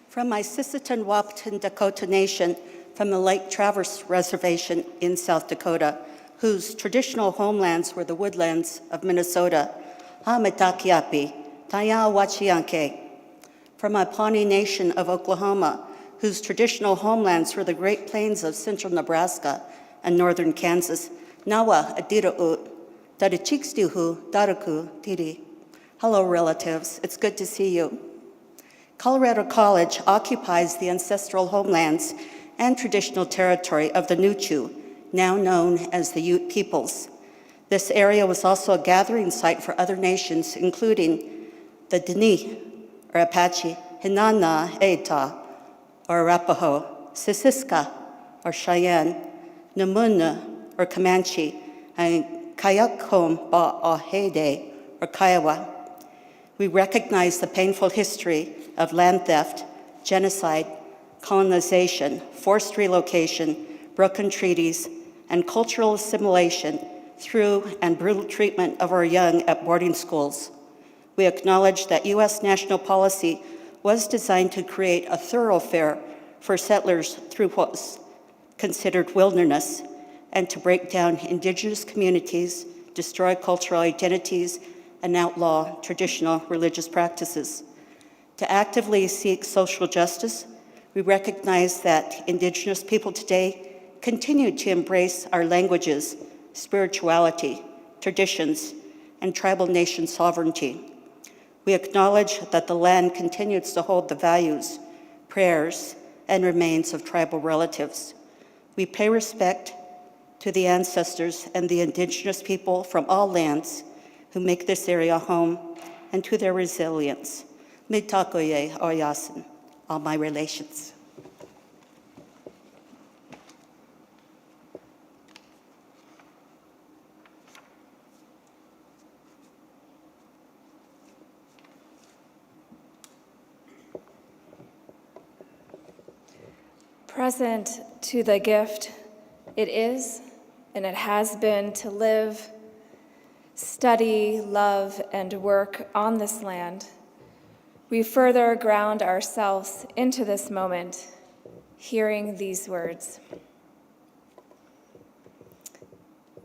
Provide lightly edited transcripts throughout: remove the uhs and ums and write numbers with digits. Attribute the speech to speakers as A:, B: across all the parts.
A: From my Sisseton Wahpeton Dakota Nation from the Lake Traverse Reservation in South Dakota, whose traditional homelands were the woodlands of Minnesota, Hametakiapi, Taya Wachianke. From my Pawnee Nation of Oklahoma, whose traditional homelands were the Great Plains of central Nebraska and northern Kansas, Nawa Adira'ut, Darichikstihu, Daraku, Tiri. Hello, relatives. It's good to see you. Colorado College occupies the ancestral homelands and traditional territory of the Nuchu, now known as the Ute peoples. This area was also a gathering site for other nations, including the Dene, or Apache, Hinana Eta, or Arapaho, Sissiska, or Cheyenne, Namuna, or Comanche, and Kayakom Ba'ahede, or Kiowa. We recognize the painful history of land theft, genocide, colonization, forced relocation, broken treaties, and cultural assimilation through and brutal treatment of our young at boarding schools. We acknowledge that U.S. national policy was designed to create a thoroughfare for settlers through what was considered wilderness and to break down indigenous communities, destroy cultural identities, and outlaw traditional religious practices. To actively seek social justice, we recognize that Indigenous people today continue to embrace our languages, spirituality, traditions, and tribal nation sovereignty. We acknowledge that the land continues to hold the values, prayers, and remains of tribal relatives. We pay respect to the ancestors and the Indigenous people from all lands who make this area home and to their resilience. Mitakoye Oyasin, all my relations.
B: Present to the gift it is and it has been to live, study, love, and work on this land, we further ground ourselves into this moment, hearing these words.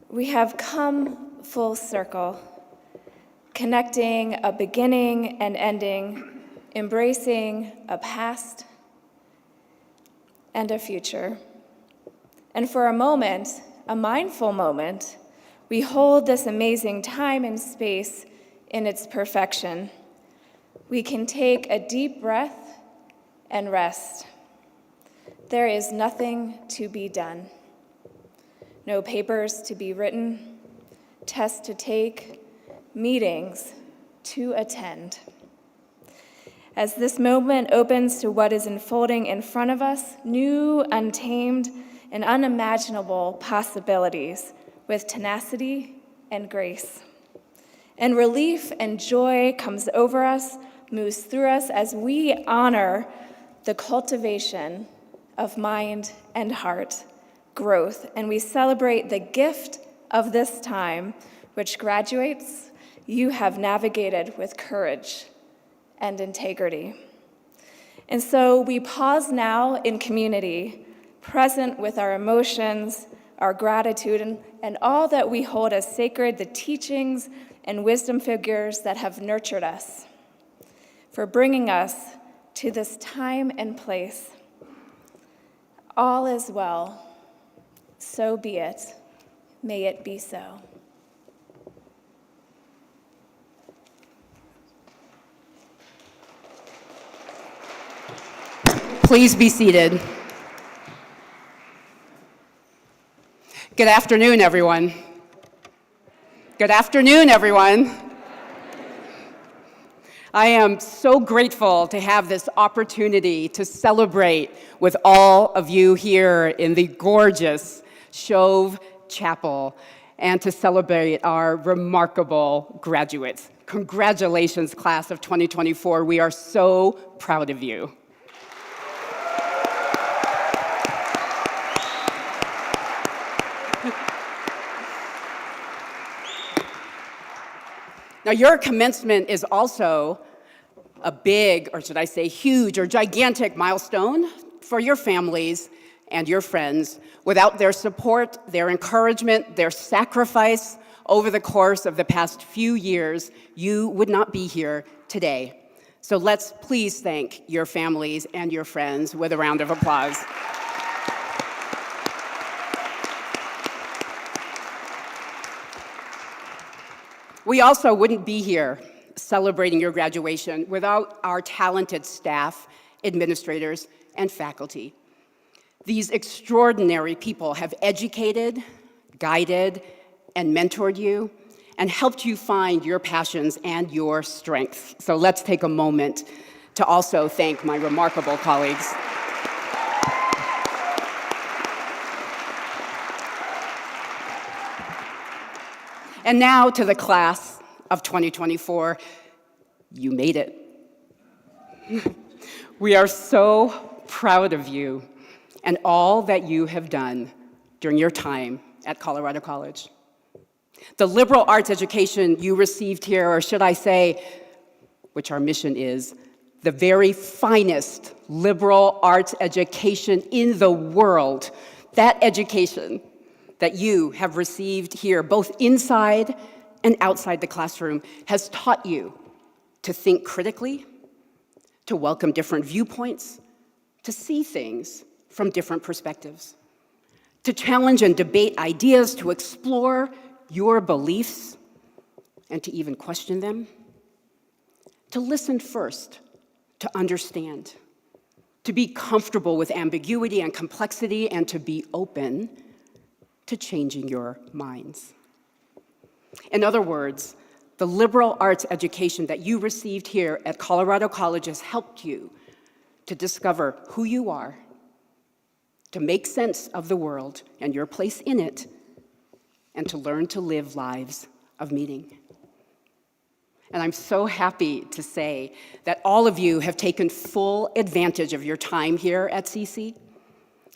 B: We have come full circle, connecting a beginning and ending, embracing a past and a future. And for a moment, a mindful moment, we hold this amazing time and space in its perfection. We can take a deep breath and rest. There is nothing to be done. No papers to be written, tests to take, meetings to attend. As this moment opens to what is unfolding in front of us, new, untamed, and unimaginable possibilities with tenacity and grace. And relief and joy comes over us, moves through us as we honor the cultivation of mind and heart growth, and we celebrate the gift of this time, which graduates, you have navigated with courage and integrity. And so we pause now in community, present with our emotions, our gratitude, and all that we hold as sacred, the teachings and wisdom figures that have nurtured us, for bringing us to this time and place. All is well, so be it, may it be so.
C: Please be seated. Good afternoon, everyone. Good afternoon, everyone. I am so grateful to have this opportunity to celebrate with all of you here in the gorgeous Shove Chapel and to celebrate our remarkable graduates. Congratulations, class of 2024. We are so proud of you. Now, your commencement is also a big, or should I say huge or gigantic milestone for your families and your friends. Without their support, their encouragement, their sacrifice over the course of the past few years, you would not be here today. So let's please thank your families and your friends with a round of applause. We also wouldn't be here celebrating your graduation without our talented staff, administrators, and faculty. These extraordinary people have educated, guided, and mentored you, and helped you find your passions and your strengths. So let's take a moment to also thank my remarkable colleagues. And now to the class of 2024, you made it. We are so proud of you and all that you have done during your time at Colorado College. The liberal arts education you received here, or should I say, which our mission is, the very finest liberal arts education in the world, that education that you have received here, both inside and outside the classroom, has taught you to think critically, to welcome different viewpoints, to see things from different perspectives, to challenge and debate ideas, to explore your beliefs, and to even question them, to listen first, to understand, to be comfortable with ambiguity and complexity, and to be open to changing your minds. In other words, the liberal arts education that you received here at Colorado College has helped you to discover who you are, to make sense of the world and your place in it, and to learn to live lives of meaning. And I'm so happy to say that all of you have taken full advantage of your time here at CC.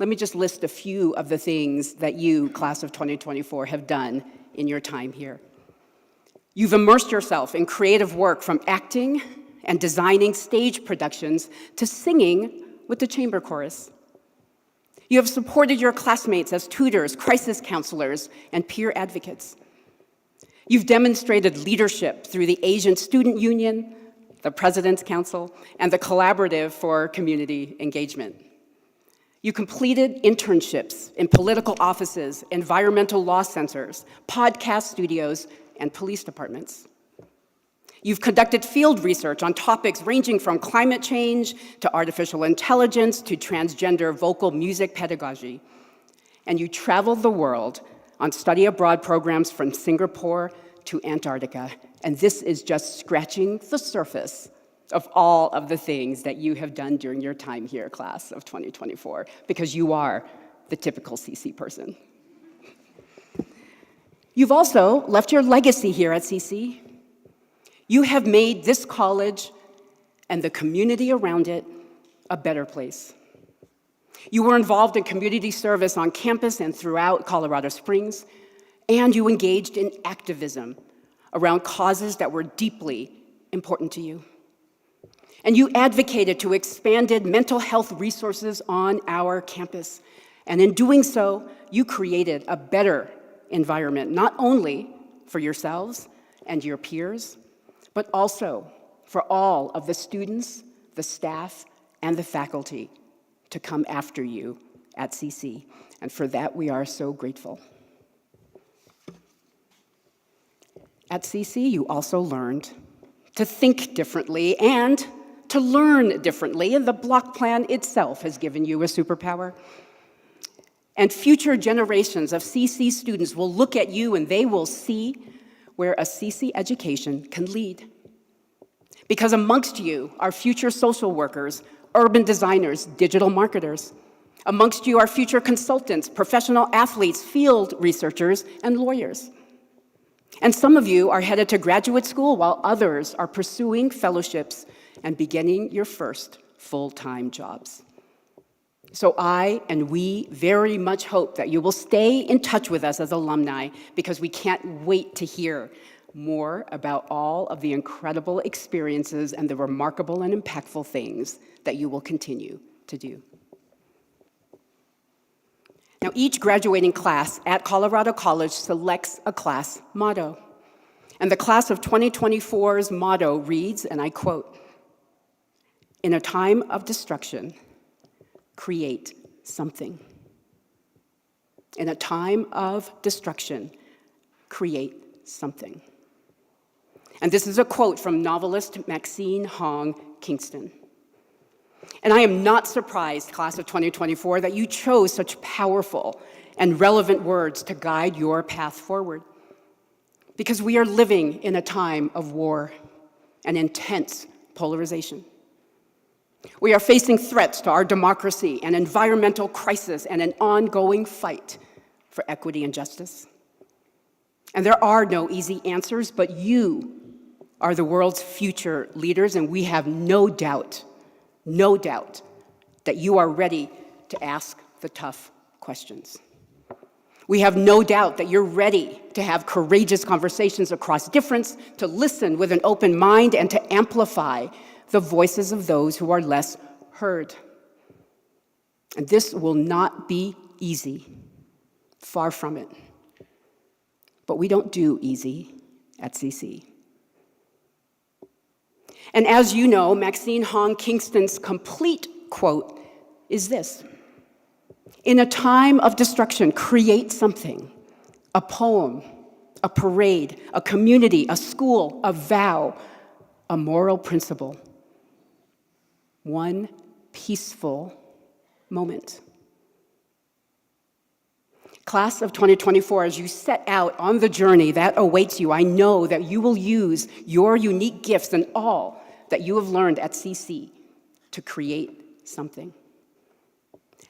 C: Let me just list a few of the things that you, class of 2024, have done in your time here. You've immersed yourself in creative work, from acting and designing stage productions to singing with the chamber chorus. You have supported your classmates as tutors, crisis counselors, and peer advocates. You've demonstrated leadership through the Asian Student Union, the President's Council, and the Collaborative for Community Engagement. You completed internships in political offices, environmental law centers, podcast studios, and police departments. You've conducted field research on topics ranging from climate change to artificial intelligence to transgender vocal music pedagogy. And you traveled the world on study abroad programs from Singapore to Antarctica. And this is just scratching the surface of all of the things that you have done during your time here, class of 2024, because you are the typical CC person. You've also left your legacy here at CC. You have made this college and the community around it a better place. You were involved in community service on campus and throughout Colorado Springs, and you engaged in activism around causes that were deeply important to you. And you advocated to expanded mental health resources on our campus. And in doing so, you created a better environment, not only for yourselves and your peers, but also for all of the students, the staff, and the faculty to come after you at CC. And for that, we are so grateful. At CC, you also learned to think differently and to learn differently, and the block plan itself has given you a superpower. And future generations of CC students will look at you and they will see where a CC education can lead. Because amongst you are future social workers, urban designers, digital marketers. Amongst you are future consultants, professional athletes, field researchers, and lawyers. And some of you are headed to graduate school while others are pursuing fellowships and beginning your first full-time jobs. So I and we very much hope that you will stay in touch with us as alumni, because we can't wait to hear more about all of the incredible experiences and the remarkable and impactful things that you will continue to do. Now, each graduating class at Colorado College selects a class motto. And the class of 2024's motto reads, and I quote, "In a time of destruction, create something." In a time of destruction, create something. And this is a quote from novelist Maxine Hong Kingston. And I am not surprised, class of 2024, that you chose such powerful and relevant words to guide your path forward. Because we are living in a time of war and intense polarization. We are facing threats to our democracy, an environmental crisis, and an ongoing fight for equity and justice. And there are no easy answers, but you are the world's future leaders, and we have no doubt that you are ready to ask the tough questions. We have no doubt that you're ready to have courageous conversations across difference, to listen with an open mind, and to amplify the voices of those who are less heard. And this will not be easy, far from it. But we don't do easy at CC. And as you know, Maxine Hong Kingston's complete quote is this: "In a time of destruction, create something, a poem, a parade, a community, a school, a vow, a moral principle, one peaceful moment." Class of 2024, as you set out on the journey that awaits you, I know that you will use your unique gifts and all that you have learned at CC to create something.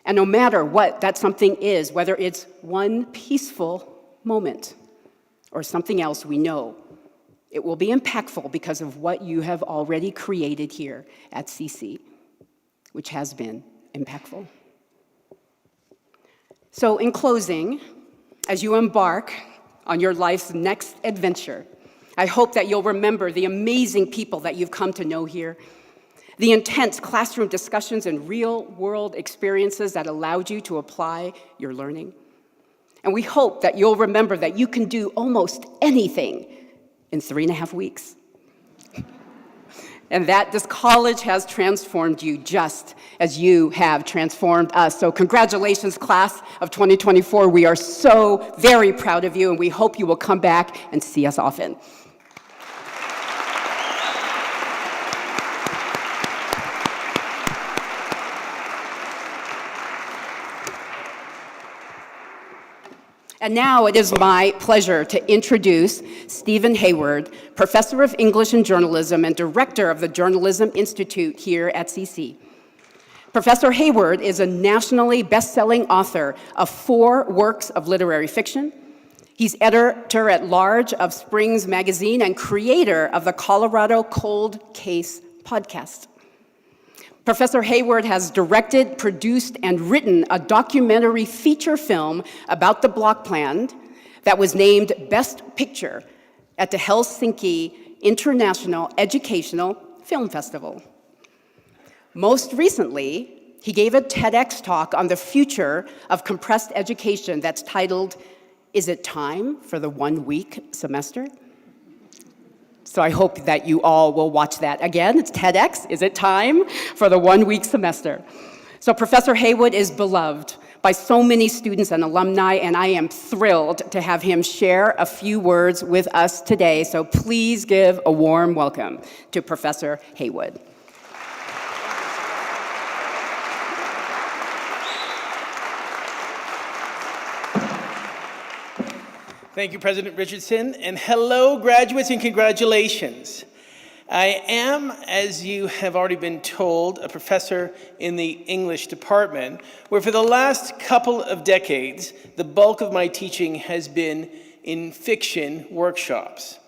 C: And no matter what that something is, whether it's one peaceful moment or something else, we know it will be impactful because of what you have already created here at CC, which has been impactful. So in closing, as you embark on your life's next adventure, I hope that you'll remember the amazing people that you've come to know here, the intense classroom discussions and real-world experiences that allowed you to apply your learning. And we hope that you'll remember that you can do almost anything in 3.5 weeks. And that this college has transformed you just as you have transformed us. So congratulations, class of 2024. We are so very proud of you, and we hope you will come back and see us often. And now it is my pleasure to introduce Stephen Hayward, Professor of English and Journalism and Director of the Journalism Institute here at CC. Professor Hayward is a nationally best-selling author of 4 works of literary fiction. He's editor-at-large of Springs Magazine and creator of the Colorado Cold Case podcast. Professor Hayward has directed, produced, and written a documentary feature film about the block plan that was named Best Picture at the Helsinki International Educational Film Festival. Most recently, he gave a TEDx talk on the future of compressed education that's titled, "Is it time for the 1-week semester?" So I hope that you all will watch that again. It's TEDx, Is It Time for the 1-Week Semester? So Professor Hayward is beloved by so many students and alumni, and I am thrilled to have him share a few words with us today. So please give a warm welcome to Professor Hayward.
D: Thank you, President Richardson, and hello, graduates, and congratulations. I am, as you have already been told, a professor in the English department, where for the last couple of decades, the bulk of my teaching has been in fiction workshops.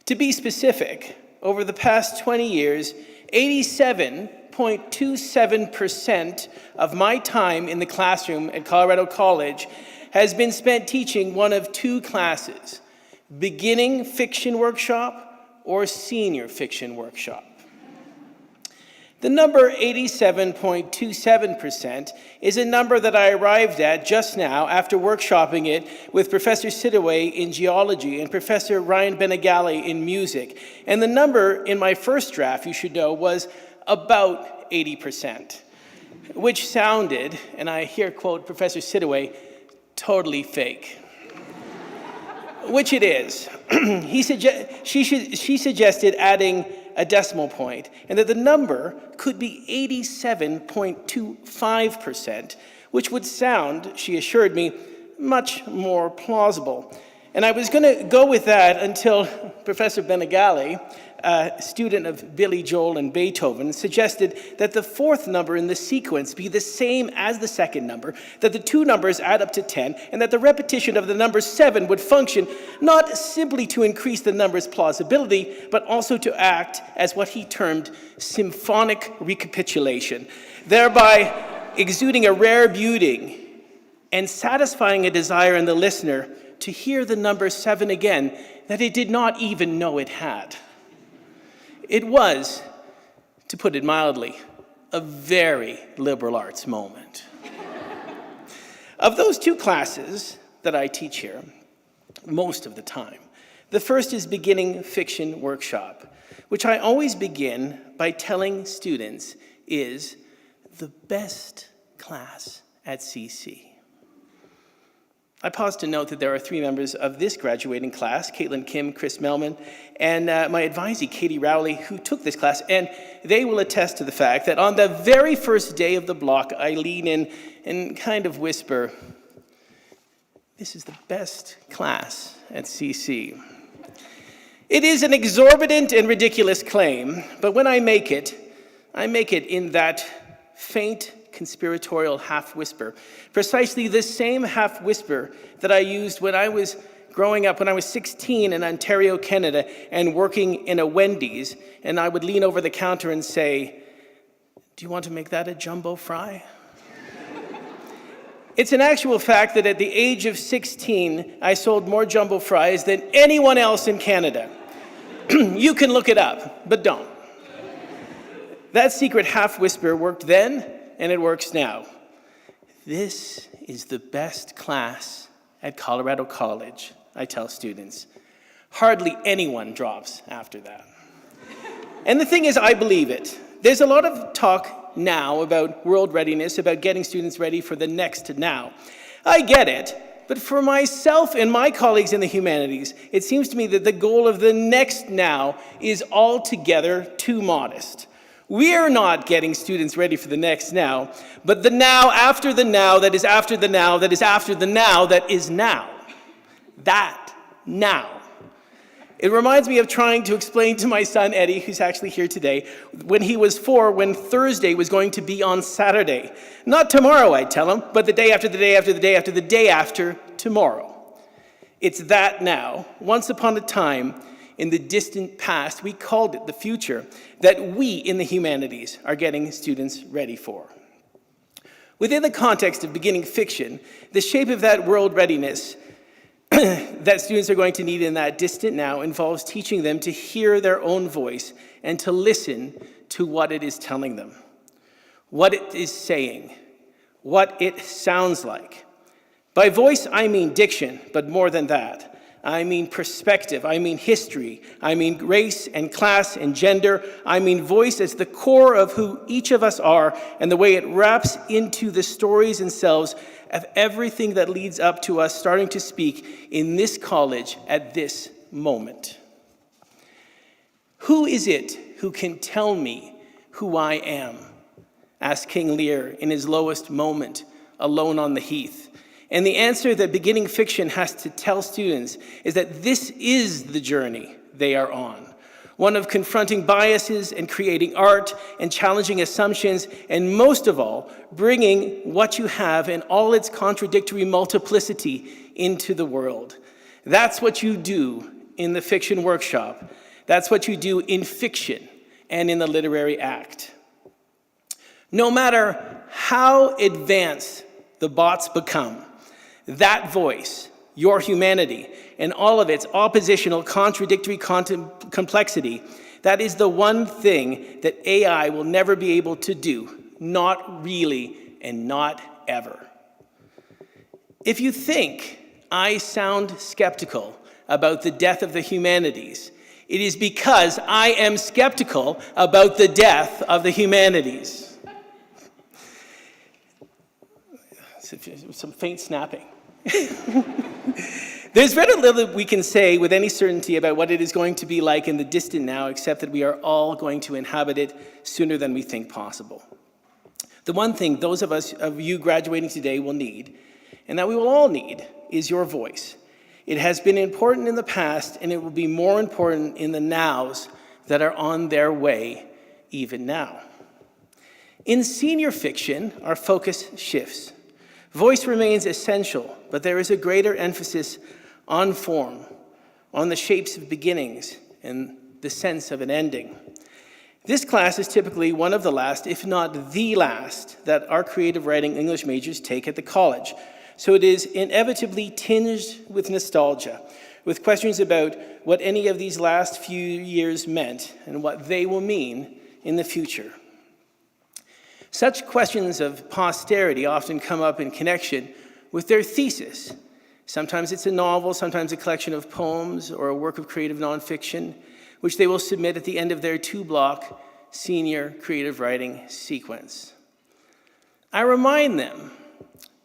D: To be specific, over the past 20 years, 87.27% of my time in the classroom at Colorado College has been spent teaching one of 2 classes, beginning fiction workshop, or senior fiction workshop? The number 87.27% is a number that I arrived at just now after workshopping it with Professor Sidaway in geology and Professor Ryan Benegali in music. And the number in my first draft, you should know, was about 80%, which sounded, and I here quote Professor Sidaway, totally fake. Which it is. She suggested adding a decimal point, and that the number could be 87.25%, which would sound, she assured me, much more plausible. And I was going to go with that until Professor Benegali, a student of Billy Joel and Beethoven, suggested that the fourth number in the sequence be the same as the second number, that the two numbers add up to 10, and that the repetition of the number 7 would function not simply to increase the number's plausibility, but also to act as what he termed symphonic recapitulation, thereby exuding a rare beauty and satisfying a desire in the listener to hear the number 7 again that it did not even know it had. It was, to put it mildly, a very liberal arts moment. Of those two classes that I teach here, most of the time, the first is beginning fiction workshop, which I always begin by telling students is the best class at CC. I pause to note that there are 3 members of this graduating class, Caitlin Kim, Chris Melman, and my advisee, Katie Rowley, who took this class, and they will attest to the fact that on the very first day of the block, I lean in and kind of whisper, this is the best class at CC. It is an exorbitant and ridiculous claim, but when I make it in that faint, conspiratorial half-whisper, precisely the same half-whisper that I used when I was growing up, when I was 16 in Ontario, Canada, and working in a Wendy's, and I would lean over the counter and say, do you want to make that a jumbo fry? It's an actual fact that at the age of 16, I sold more jumbo fries than anyone else in Canada. You can look it up, but don't. That secret half-whisper worked then, and it works now. This is the best class at Colorado College, I tell students. Hardly anyone drops after that. And the thing is, I believe it. There's a lot of talk now about world readiness, about getting students ready for the next now. I get it, but for myself and my colleagues in the humanities, it seems to me that the goal of the next now is altogether too modest. We are not getting students ready for the next now, but the now after the now that is after the now that is after the now that is now. That now. It reminds me of trying to explain to my son, Eddie, who's actually here today, when he was 4, when Thursday was going to be on Saturday. Not tomorrow, I tell him, but the day after the day after the day after the day after tomorrow. It's that now. Once upon a time, in the distant past, we called it the future, that we in the humanities are getting students ready for. Within the context of beginning fiction, the shape of that world readiness that students are going to need in that distant now involves teaching them to hear their own voice and to listen to what it is telling them, what it is saying, what it sounds like. By voice, I mean diction, but more than that. I mean perspective, I mean history, I mean race and class and gender, I mean voice as the core of who each of us are and the way it wraps into the stories themselves of everything that leads up to us starting to speak in this college at this moment. Who is it who can tell me who I am? Asked King Lear in his lowest moment, alone on the heath. And the answer that beginning fiction has to tell students is that this is the journey they are on. One of confronting biases and creating art and challenging assumptions, and most of all, bringing what you have in all its contradictory multiplicity into the world. That's what you do in the fiction workshop. That's what you do in fiction and in the literary act. No matter how advanced the bots become, that voice, your humanity, and all of its oppositional, contradictory complexity, that is the one thing that AI will never be able to do. Not really, and not ever. If you think I sound skeptical about the death of the humanities, it is because I am skeptical about the death of the humanities. Some faint snapping. There's very little we can say with any certainty about what it is going to be like in the distant now, except that we are all going to inhabit it sooner than we think possible. The one thing those of you graduating today will need, and that we will all need, is your voice. It has been important in the past, and it will be more important in the nows that are on their way even now. In senior fiction, our focus shifts. Voice remains essential, but there is a greater emphasis on form, on the shapes of beginnings, and the sense of an ending. This class is typically one of the last, if not the last, that our creative writing English majors take at the college. So it is inevitably tinged with nostalgia, with questions about what any of these last few years meant and what they will mean in the future. Such questions of posterity often come up in connection with their thesis. Sometimes it's a novel, sometimes a collection of poems or a work of creative nonfiction, which they will submit at the end of their 2-block senior creative writing sequence. I remind them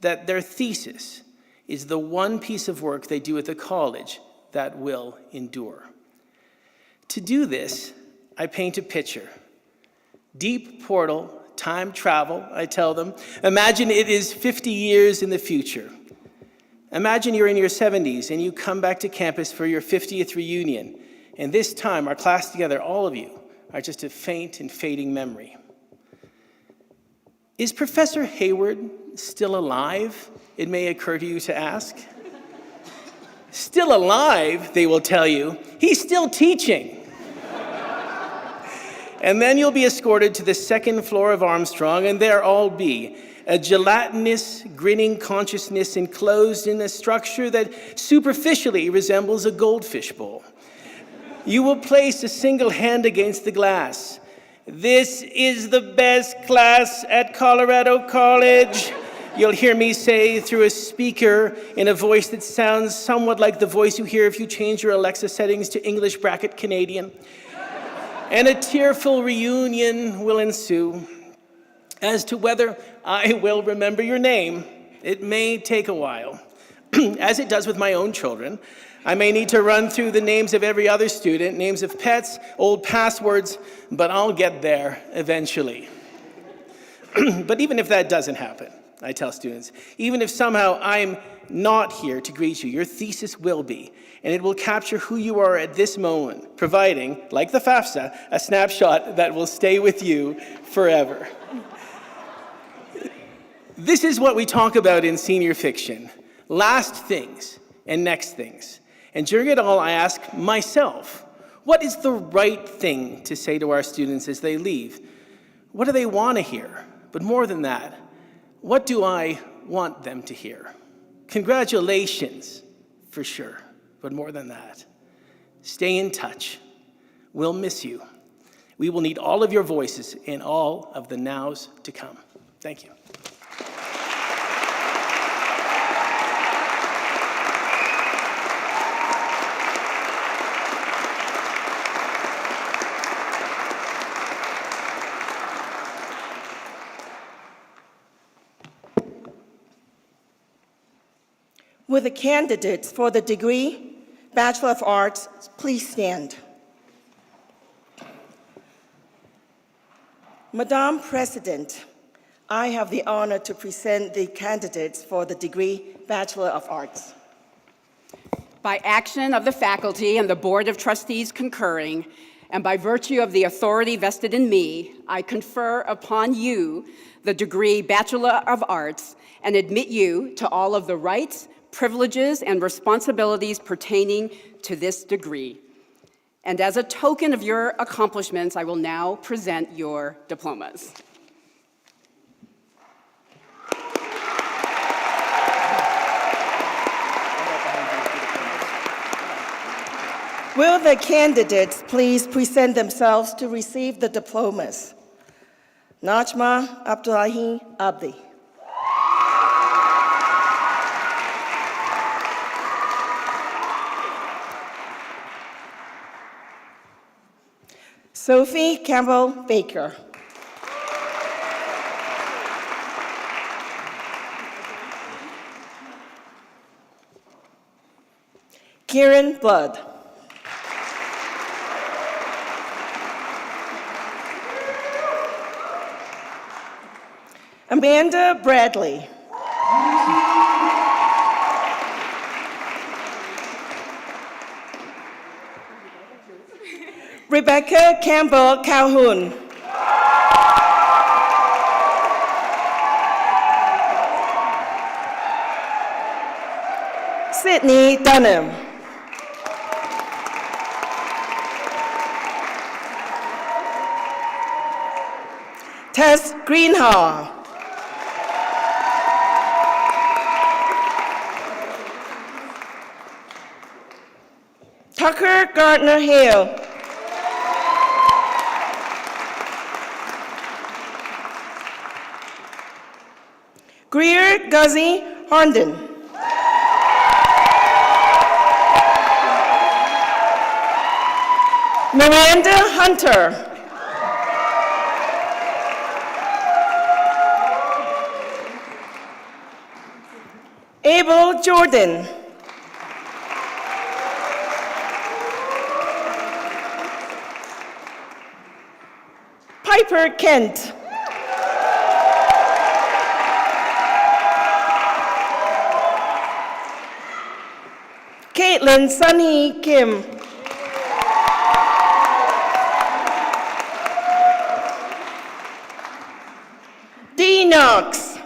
D: that their thesis is the one piece of work they do at the college that will endure. To do this, I paint a picture. Deep portal, time travel, I tell them. Imagine it is 50 years in the future. Imagine you're in your 70s and you come back to campus for your 50th reunion. And this time, our class together, all of you, are just a faint and fading memory. Is Professor Hayward still alive? It may occur to you to ask. Still alive, they will tell you. He's still teaching. And then you'll be escorted to the 2nd floor of Armstrong, and there all be, a gelatinous, grinning consciousness enclosed in a structure that superficially resembles a goldfish bowl. You will place a single hand against the glass. This is the best class at Colorado College, you'll hear me say through a speaker in a voice that sounds somewhat like the voice you hear if you change your Alexa settings to English bracket Canadian. And a tearful reunion will ensue. As to whether I will remember your name, it may take a while. As it does with my own children, I may need to run through the names of every other student, names of pets, old passwords, but I'll get there eventually. But even if that doesn't happen, I tell students, even if somehow I'm not here to greet you, your thesis will be, and it will capture who you are at this moment, providing, like the FAFSA, a snapshot that will stay with you forever. This is what we talk about in senior fiction, last things and next things. And during it all, I ask myself, what is the right thing to say to our students as they leave? What do they want to hear? But more than that, what do I want them to hear? Congratulations, for sure. But more than that, stay in touch. We'll miss you. We will need all of your voices in all of the nows to come. Thank you.
E: Will the candidates for the degree, Bachelor of Arts, please stand. Madam President, I have the honor to present the candidates for the degree, Bachelor of Arts.
C: By action of the faculty and the Board of Trustees concurring, and by virtue of the authority vested in me, I confer upon you the degree Bachelor of Arts and admit you to all of the rights, privileges, and responsibilities pertaining to this degree. And as a token of your accomplishments, I will now present your diplomas.
E: Will the candidates please present themselves to receive the diplomas? Najma Abdullahi Abdi. Sophie Campbell Baker. Kieran Blood. Amanda Bradley. Rebecca Campbell Calhoun. Sydney Dunham. Tess Greenhaw. Tucker Gardner Hale. Greer Guzzy Herndon. Miranda Hunter. Abel Jordan. Piper Kent. Caitlin Sunhee Kim. Dee Knox.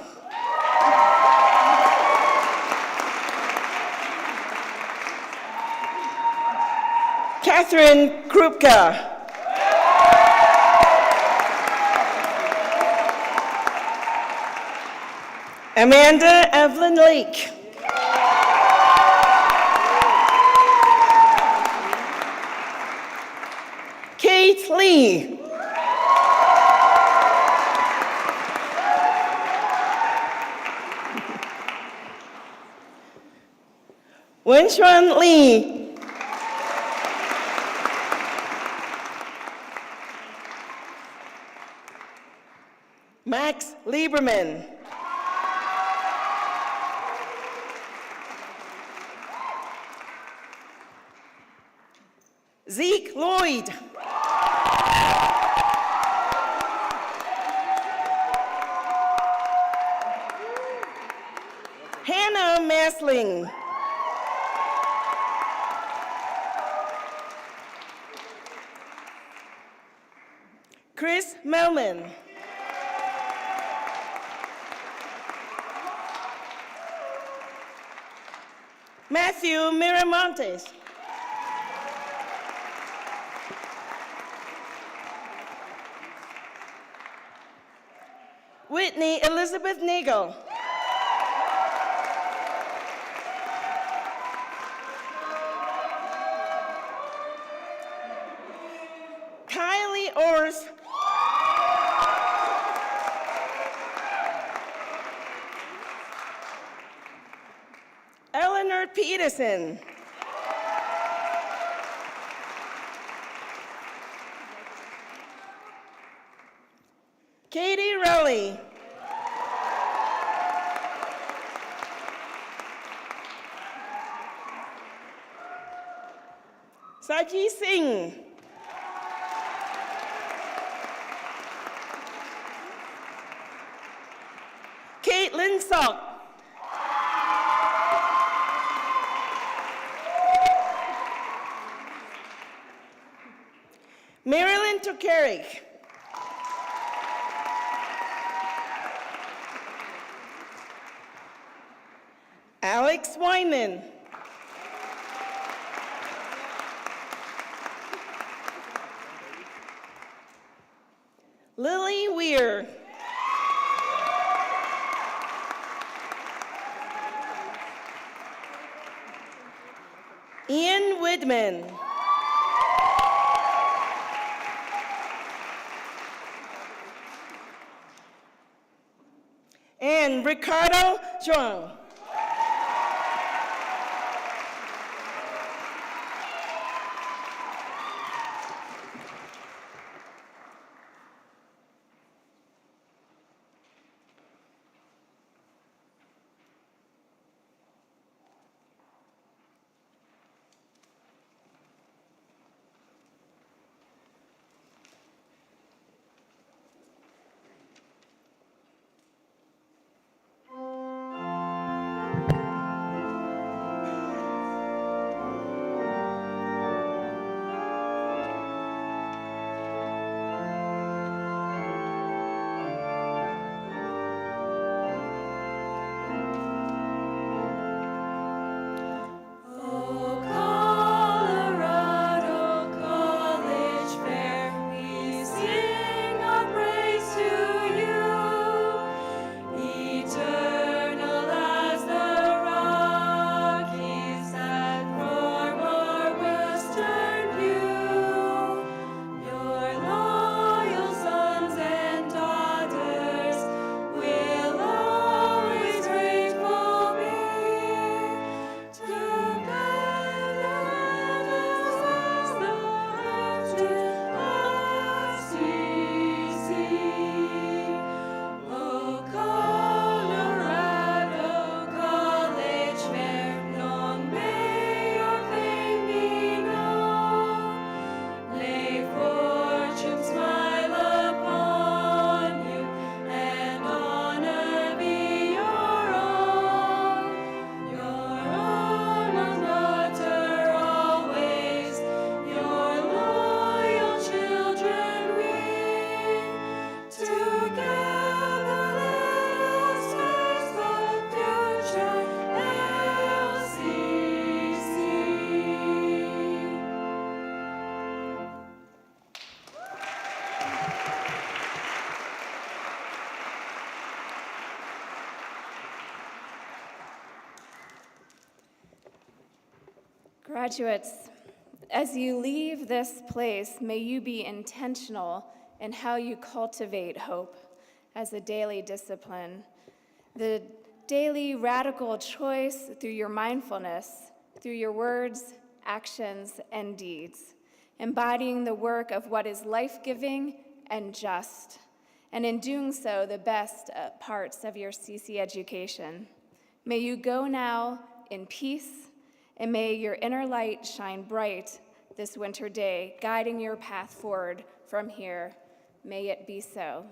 E: Catherine Krupka. Amanda Evelyn Lake. Kate Lee. Wenchuan Lee. Max Lieberman. Zeke Lloyd. Hannah Masling. Chris Melman. Matthew Miramontes. Whitney Elizabeth Nagel. Kylie Ors. Eleanor Peterson. Katie Rowley. Saji Singh. Caitlin Salk. Marilyn Tokarik. Alex Wyman. Lily Weir. Ian Widman. and Ricardo Zhuang.
B: Graduates, as you leave this place, may you be intentional in how you cultivate hope as a daily discipline. The daily radical choice through your mindfulness, through your words, actions, and deeds, embodying the work of what is life-giving and just, and in doing so, the best parts of your CC education. May you go now in peace, and may your inner light shine bright this winter day, guiding your path forward from here. May it be so.